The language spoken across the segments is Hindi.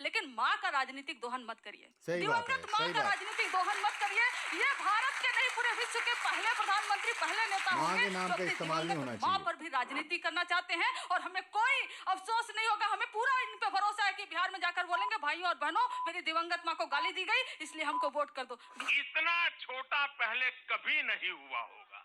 लेकिन माँ का राजनीतिक दोहन मत करिए। सही बात है, दिवंगत माँ सही का बात। राजनीतिक दोहन मत करिए। ये भारत के नहीं पूरे विश्व के पहले प्रधानमंत्री, पहले नेता माँ होंगे के नाम जो का अपनी इस्तेमाल नहीं दिवंगत होना माँ चाहिए। पर भी राजनीति करना चाहते हैं। और हमें कोई अफसोस नहीं होगा, हमें पूरा इन पे भरोसा है कि बिहार में जाकर बोलेंगे, भाइयों और बहनों, मेरी दिवंगत माँ को गाली दी गई, इसलिए हमको वोट कर दो। इतना छोटा पहले कभी नहीं हुआ होगा।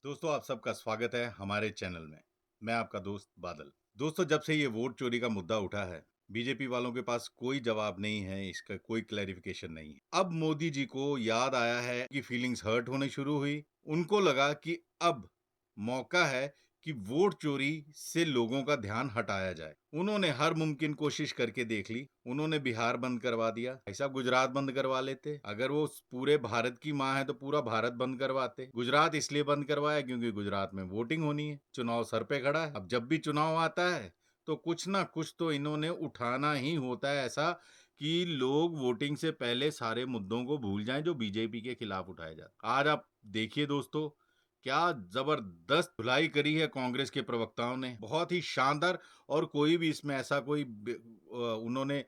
दोस्तों, आप सबका स्वागत है हमारे चैनल में। मैं आपका दोस्त बादल। दोस्तों, जब से ये वोट चोरी का मुद्दा उठा है, बीजेपी वालों के पास कोई जवाब नहीं है, इसका कोई क्लैरिफिकेशन नहीं है। अब मोदी जी को याद आया है कि फीलिंग्स हर्ट होने शुरू हुई। उनको लगा कि अब मौका है कि वोट चोरी से लोगों का ध्यान हटाया जाए। उन्होंने हर मुमकिन कोशिश करके देख ली। उन्होंने बिहार बंद करवा दिया, ऐसा गुजरात बंद करवा लेते। अगर वो पूरे भारत की माँ है तो पूरा भारत बंद करवाते। गुजरात इसलिए बंद करवाया क्योंकि गुजरात में वोटिंग होनी है, चुनाव सर पे खड़ा है। अब जब भी चुनाव आता है तो कुछ ना कुछ तो इन्होंने उठाना ही होता है, ऐसा कि लोग वोटिंग से पहले सारे मुद्दों को भूल जाएं जो बीजेपी के खिलाफ उठाए जाते। आज आप देखिए दोस्तों, क्या जबरदस्त धुलाई करी है कांग्रेस के प्रवक्ताओं ने, बहुत ही शानदार। और कोई भी इसमें ऐसा कोई उन्होंने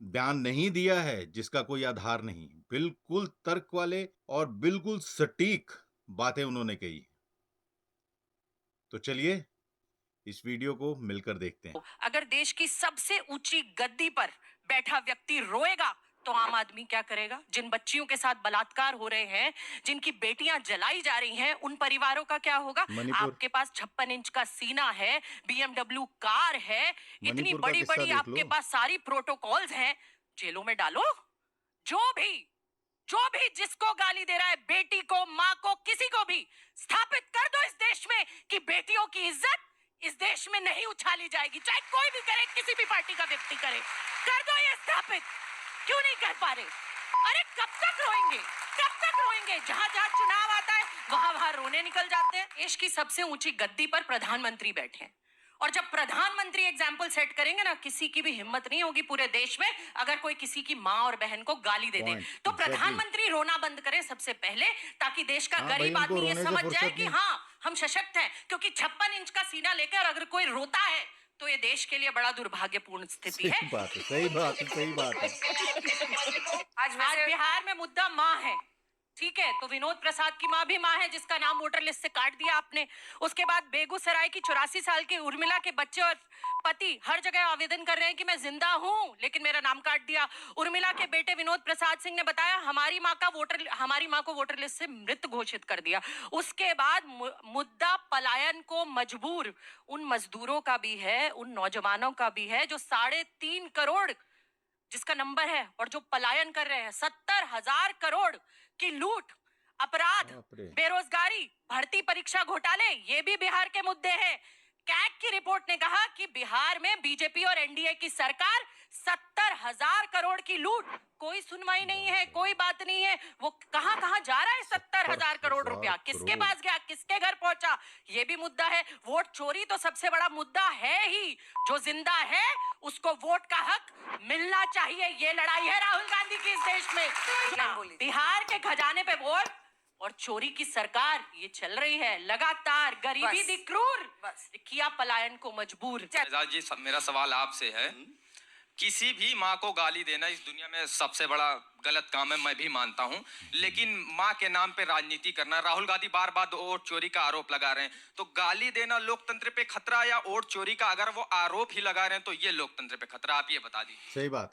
बयान नहीं दिया है जिसका कोई आधार नहीं। बिल्कुल तर्क वाले और बिल्कुल सटीक बातें उन्होंने कही। तो चलिए इस वीडियो को मिलकर देखते हैं। अगर देश की सबसे ऊंची गद्दी पर बैठा व्यक्ति रोएगा तो आम आदमी क्या करेगा? जिन बच्चियों के साथ बलात्कार हो रहे हैं, जिनकी बेटियां जलाई जा रही हैं, उन परिवारों का क्या होगा? मणिपुर। आपके पास 56 इंच का सीना है, बीएमडब्ल्यू कार है, इतनी मणिपुर का बड़ी किस्सा बड़ी देख आपके लो। पास सारी प्रोटोकॉल्स हैं, जेलों में डालो। जो भी जिसको गाली दे रहा है, बेटी को, माँ को, किसी को भी स्थापित कर दो इस देश में कि बेटियों की इज्जत इस देश में नहीं उछाली जाएगी, चाहे कोई भी करे, किसी भी पार्टी का व्यक्ति करे। कर दो ये स्थापित। क्यों नहीं कर पा रहे? अरे कब तक रोएंगे, कब तक रोएंगे? जहां जहां चुनाव आता है वहां वहां रोने निकल जाते हैं। देश की सबसे ऊंची गद्दी पर प्रधानमंत्री बैठे हैं, और जब प्रधानमंत्री एग्जाम्पल सेट करेंगे ना, किसी की भी हिम्मत नहीं होगी पूरे देश में अगर कोई किसी की माँ और बहन को गाली दे दे। तो प्रधानमंत्री रोना बंद करें सबसे पहले, ताकि देश का गरीब आदमी ये समझ जाए कि हाँ, हम सशक्त हैं। क्योंकि 56 इंच का सीना लेकर अगर कोई रोता है तो ये देश के लिए बड़ा दुर्भाग्यपूर्ण स्थिति है। सही बात है, सही बात है, सही बात है। आज बिहार में मुद्दा माँ है, ठीक है? तो विनोद प्रसाद की माँ भी माँ है, जिसका नाम वोटर लिस्ट से काट दिया आपने। उसके बाद बेगूसराय की 84 साल की उर्मिला के बच्चे और पति हर जगह आवेदन कर रहे हैं कि मैं जिंदा हूं, लेकिन मेरा नाम काट दिया। उर्मिला के बेटे विनोद प्रसाद सिंह ने बताया, हमारी माँ को वोटर लिस्ट से मृत घोषित कर दिया। उसके बाद मुद्दा पलायन को मजबूर उन मजदूरों का भी है, उन नौजवानों का भी है जो 3.5 करोड़ जिसका नंबर है, और जो पलायन कर रहे हैं। 70,000 करोड़ की लूट, अपराध, बेरोजगारी, भर्ती परीक्षा घोटाले, ये भी बिहार के मुद्दे हैं। कैग की रिपोर्ट ने कहा कि बिहार में बीजेपी और एनडीए की सरकार 70,000 करोड़ की लूट, कोई सुनवाई नहीं है, कोई बात नहीं है। वो कहां कहां जा रहा है 70,000 करोड़ रुपया? किसके पास गया, किसके घर पहुंचा? ये भी मुद्दा है। वोट चोरी तो सबसे बड़ा मुद्दा है ही। जो जिंदा है उसको वोट का हक मिलना चाहिए। ये लड़ाई है राहुल गांधी की इस देश में। बिहार के खजाने पे वोट और चोरी की सरकार ये चल रही है लगातार। गरीबी दी क्रूर, किया पलायन को मजबूर। जी, मेरा सवाल आपसे है, किसी भी माँ को गाली देना इस दुनिया में सबसे बड़ा गलत काम है, मैं भी मानता हूँ। लेकिन माँ के नाम पे राजनीति करना, राहुल गांधी बार बार वोट चोरी का आरोप लगा रहे हैं, तो गाली देना लोकतंत्र पे खतरा, या वोट चोरी का अगर वो आरोप ही लगा रहे हैं तो ये लोकतंत्र पे खतरा? आप ये बता दीजिए। सही बात।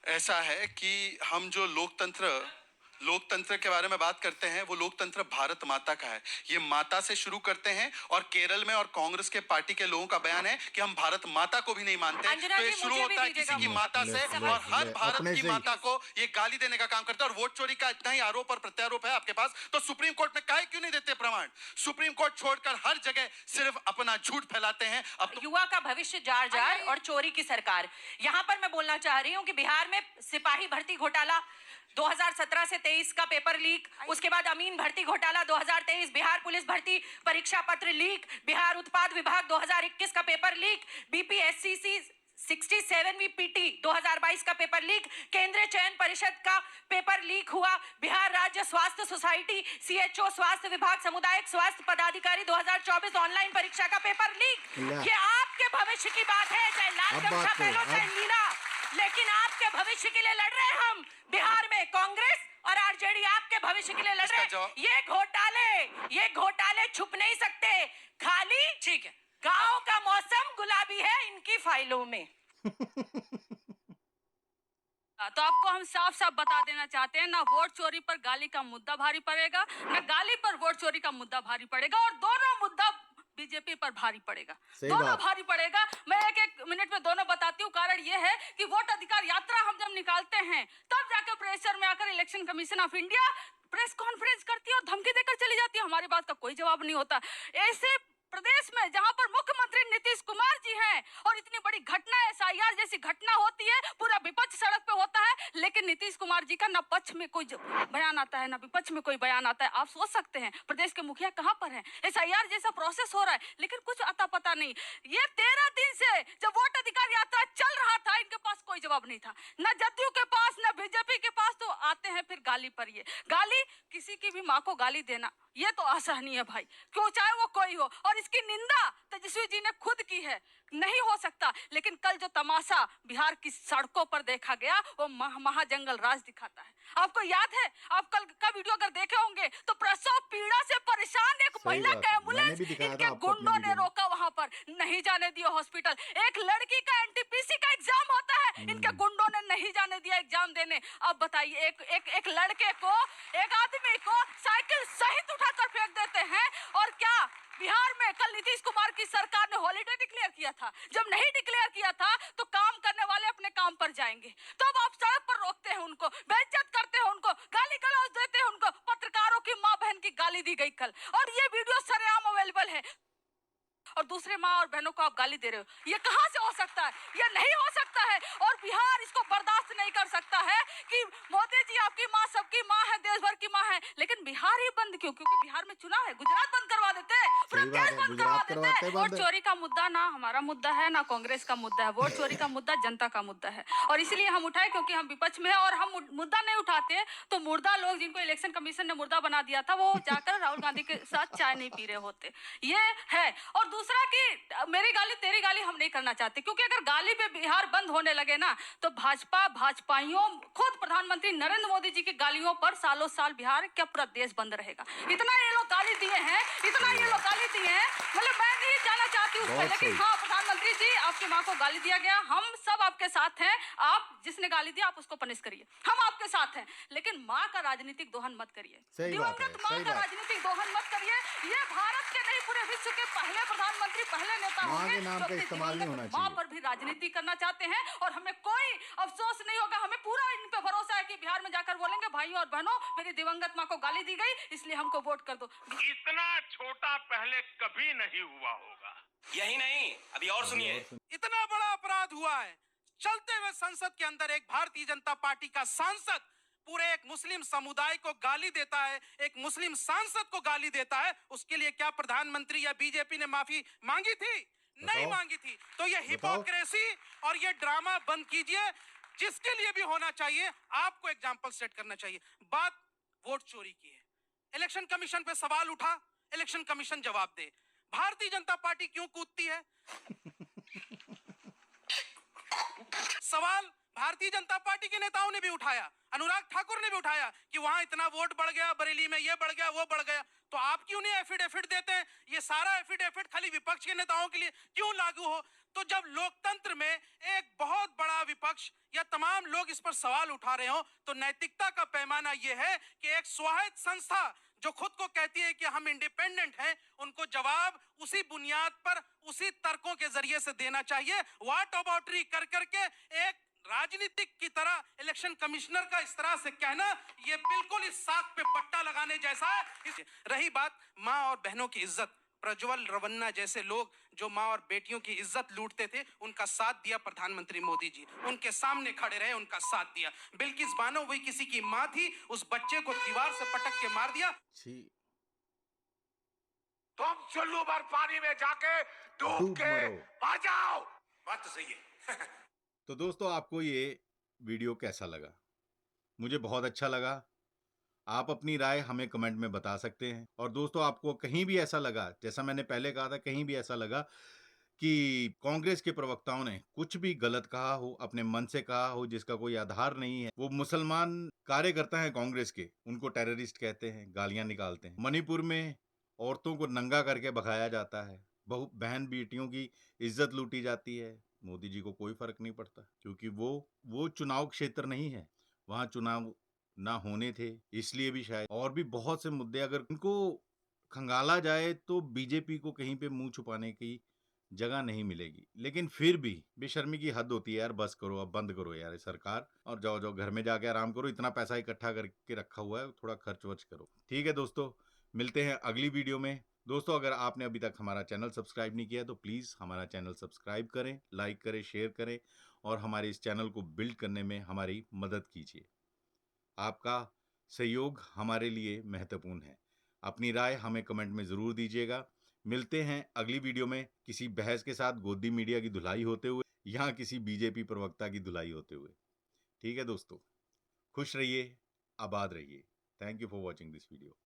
ऐसा है कि हम जो लोकतंत्र के बारे में बात करते हैं, वो लोकतंत्र भारत माता का है। ये माता से शुरू करते हैं, और केरल में और कांग्रेस के पार्टी के लोगों का बयान है कि हम भारत माता को भी नहीं मानते। तो ये शुरू होता है किसी की माता से, और हर भारत की माता को ये गाली देने का काम करता है। और वोट चोरी का इतना ही आरोप और प्रत्यारोप है आपके पास, तो सुप्रीम कोर्ट में काहे क्यों नहीं देते प्रमाण? सुप्रीम कोर्ट छोड़कर हर जगह सिर्फ अपना झूठ फैलाते हैं। अब तो युवा का भविष्य जार जार और चोरी की सरकार। यहाँ पर मैं बोलना चाह रही हूँ कि बिहार में सिपाही भर्ती घोटाला 2017 से 23 का पेपर लीक, उसके बाद अमीन भर्ती घोटाला 2023, बिहार पुलिस भर्ती परीक्षा पत्र लीक, बिहार उत्पाद विभाग 2021 का पेपर लीक, बीपीएससी 67वीं पीटी 2022 का पेपर लीक, केंद्रीय चयन परिषद का पेपर लीक हुआ, बिहार राज्य स्वास्थ्य सोसाइटी सीएचओ स्वास्थ्य विभाग सामुदायिक स्वास्थ्य पदाधिकारी 2024 ऑनलाइन परीक्षा का पेपर लीक। ये आपके भविष्य की बात है, चाहे लाल गमछा पहनो चाहे नीला, लेकिन आपके भविष्य के लिए लड़ रहे हैं हम। बिहार में कांग्रेस और आरजेडी आपके भविष्य के लिए लड़ रहे हैं। ये घोटाले छुप नहीं सकते। खाली ठीक है, गांव का मौसम गुलाबी है इनकी फाइलों में। तो आपको हम साफ साफ बता देना चाहते हैं, ना वोट चोरी पर गाली का मुद्दा भारी पड़ेगा, ना गाली पर वोट चोरी का मुद्दा भारी पड़ेगा, और दोनों मुद्दा बीजेपी पर भारी पड़ेगा, दोनों भारी पड़ेगा। मैं एक मिनट में दोनों बताती हूँ। कारण ये है कि वोट अधिकार यात्रा हम जब निकालते हैं तब जाकर प्रेशर में आकर election commission of India press conference करती है और धमकी देकर चली जाती है। हमारी बात का कोई जवाब नहीं होता। ऐसे प्रदेश में जहां पर मुख्यमंत्री नीतीश कुमार जी हैं और इतनी बड़ी घटना एसआईआर जैसी घटना होती है, पूरा विपक्ष सड़क पे होता है, लेकिन नीतीश कुमार जी का ना पक्ष में कोई बयान आता है ना विपक्ष में कोई बयान आता है। आप सोच सकते हैं प्रदेश के मुखिया कहां पर हैं? एसआईआर जैसा प्रोसेस हो रहा है लेकिन कुछ अता पता नहीं। ये 13 दिन से जब वोट अधिकार यात्रा चल रहा था इनके पास कोई जवाब नहीं था, न जदयू के पास न बीजेपी के पास। तो आते हैं फिर गाली पर। ये गाली, किसी की भी माँ को गाली देना ये तो असहनीय भाई, क्यों चाहे वो कोई हो। और इसकी निंदा तेजस्वी जी ने खुद की है। नहीं हो सकता। लेकिन कल जो तमाशा बिहार की सड़कों पर देखा गया वो महाजंगल राज दिखाता है। आपको याद है, आप कल का वीडियो अगर देखे होंगे तो प्रसव पीड़ा से परेशान एक महिला का एम्बुलेंस इनके गुंडों ने रोका, वहां पर नहीं जाने दिया हॉस्पिटल। एक लड़की का एनटीपीसी का एग्जाम होता है, इनके गुंडों ने नहीं जाने दिया एग्जाम देने। अब बताइए, एक लड़के को, एक आदमी को साइकिल सहित उठाकर फेंक देते हैं। और क्या बिहार में कल नीतीश कुमार की सरकार ने हॉलिडे डिक्लेयर किया था? जब नहीं डिक्लेयर किया था तो काम करने वाले अपने काम पर जाएंगे, तो अब आप सड़क पर रोकते हैं उनको, बेइज्जत करते हैं उनको, गाली गलौज देते हैं उनको। पत्रकारों की मां बहन की गाली दी गई कल, और ये वीडियो सरेआम अवेलेबल है। और दूसरे माँ और बहनों को आप गाली दे रहे हो, ये कहां से हो सकता है? ये नहीं हो सकता है। और बिहार इसको बर्दाश्त नहीं कर सकता है कि मोदी जी आपकी माँ सबकी माँ है, देश भर की माँ है, लेकिन बिहार ही बंद क्यों? क्योंकि बिहार में चुनाव है। गुजरात बंद करवा देते, पूरा देश बंद करवा देते। वोट चोरी का मुद्दा ना हमारा मुद्दा है ना कांग्रेस का मुद्दा है। वोट चोरी का मुद्दा जनता का मुद्दा है, और इसलिए हम उठाए क्योंकि हम विपक्ष में है। और हम मुद्दा नहीं उठाते तो मुर्दा लोग, जिनको इलेक्शन कमीशन ने मुर्दा बना दिया था, वो जाकर राहुल गांधी के साथ चाय नहीं पी रहे होते। ये है। और दूसरा कि मेरी गाली तेरी गाली हम नहीं करना चाहते, क्योंकि अगर गाली पे बिहार बंद होने लगे ना तो भाजपाइयों, खुद प्रधानमंत्री नरेंद्र मोदी जी की गालियों पर सालों साल बिहार क्या पूरा देश बंद रहेगा। इतना ये लोग गाली दिए हैं, इतना ये लोग गाली दिए हैं, मतलब मैं नहीं जाना चाहती उस पर, लेकिन हाँ प्रधानमंत्री जी आपकी माँ को गाली दिया गया, हम सब आपके साथ हैं। आप जिसने गाली दिया आप उसको पनिश करिए, हम आपके साथ हैं, लेकिन माँ का राजनीतिक दोहन मत करिए, दिवंगत माँ का राजनीतिक दोहन मत करिए। ये भारत के नहीं पूरे विश्व के पहले प्रधानमंत्री, पहले नेता होंगे जो अपनी माँ पर भी राजनीति करना चाहते हैं। और हमें कोई अफसोस नहीं होगा, हमें पूरा इन पे भरोसा है कि बिहार में जाकर बोलेंगे भाइयों और बहनों मेरी दिवंगत माँ को गाली दी गई इसलिए हमको वोट कर दो। इतना छोटा पहले कभी नहीं हुआ होगा। यही नहीं, अभी और सुनिए। इतना बड़ा अपराध हुआ है, चलते हुए संसद के अंदर एक भारतीय जनता पार्टी का सांसद पूरे एक मुस्लिम समुदाय को गाली देता है, एक मुस्लिम सांसद को गाली देता है। उसके लिए क्या प्रधानमंत्री या बीजेपी ने माफी मांगी थी? नहीं मांगी थी। तो ये हिपोक्रेसी और ये ड्रामा बंद कीजिए। जिसके लिए भी होना चाहिए आपको एग्जाम्पल सेट करना चाहिए। बात वोट चोरी की है, इलेक्शन कमीशन पे सवाल उठा, इलेक्शन कमीशन जवाब दे। भारतीय जनता पार्टी क्यों कूदती है? सवाल भारतीय जनता पार्टी के नेताओं ने भी उठाया, अनुराग ठाकुर ने भी उठाया कि वहां इतना वोट बढ़ गया, बरेली में ये बढ़ गया, वो बढ़ गया। तो आप क्यों नहीं एफिडेविट देते हैं? ये सारा एफिडेविट खाली विपक्ष के नेताओं के लिए क्यों लागू हो? तो जब लोकतंत्र में एक बहुत बड़ा विपक्ष या तमाम लोग इस पर सवाल उठा रहे हो तो नैतिकता का पैमाना यह है कि एक स्वायत्त संस्था जो खुद को कहती है कि हम इंडिपेंडेंट हैं, उनको जवाब उसी बुनियाद पर, उसी तर्कों के जरिए से देना चाहिए। व्हाट अबाउटरी कर करके एक राजनीतिक की तरह इलेक्शन कमिश्नर का इस तरह से कहना, ये बिल्कुल इस साख पे पट्टा लगाने जैसा है। रही बात माँ और बहनों की इज्जत, प्रज्वल रवन्ना जैसे लोग जो माँ और बेटियों की इज्जत लूटते थे, उनका साथ दिया प्रधानमंत्री मोदी जी, उनके सामने खड़े रहे, उनका साथ दिया। बिल्किस बानो वही किसी की माँ थी, उस बच्चे को दीवार से पटक के मार दिया। तुम चुल्लू भर पानी में जाके डूब के मर जाओ। बात तो सही है, तो दोस्तों आपको ये वीडियो कैसा लगा? मुझे बहुत अच्छा लगा। आप अपनी राय हमें कमेंट में बता सकते हैं। और दोस्तों आपको कहीं भी ऐसा लगा, जैसा मैंने पहले कहा था, कहीं भी ऐसा लगा कि कांग्रेस के प्रवक्ताओं ने कुछ भी गलत कहा हो, अपने मन से कहा हो, जिसका कोई आधार नहीं है, वो मुसलमान कार्यकर्ता हैं कांग्रेस के, उनको टेररिस्ट कहते हैं, गालियां निकालते हैं। मणिपुर में औरतों को नंगा करके भगाया जाता है, बहु बहन बेटियों की इज्जत लूटी जाती है। मोदी जी को कोई फर्क नहीं पड़ता, क्योंकि वो चुनाव क्षेत्र नहीं है, वहां चुनाव ना होने थे, इसलिए भी शायद। और भी बहुत से मुद्दे अगर इनको खंगाला जाए तो बीजेपी को कहीं पे मुंह छुपाने की जगह नहीं मिलेगी। लेकिन फिर भी बेशर्मी की हद होती है यार। बस करो, अब बंद करो यार ये सरकार, और जाओ जाओ घर में जाके आराम करो। इतना पैसा इकट्ठा करके रखा हुआ है, थोड़ा खर्च वर्च करो। ठीक है दोस्तों, मिलते हैं अगली वीडियो में। दोस्तों अगर आपने अभी तक हमारा चैनल सब्सक्राइब नहीं किया तो प्लीज़ हमारा चैनल सब्सक्राइब करें, लाइक करें, शेयर करें और हमारे इस चैनल को बिल्ड करने में हमारी मदद कीजिए। आपका सहयोग हमारे लिए महत्वपूर्ण है। अपनी राय हमें कमेंट में ज़रूर दीजिएगा। मिलते हैं अगली वीडियो में किसी बहस के साथ, गोदी मीडिया की धुलाई होते हुए या किसी बीजेपी प्रवक्ता की धुलाई होते हुए। ठीक है दोस्तों, खुश रहिए, आबाद रहिए। Thank you for watching this video.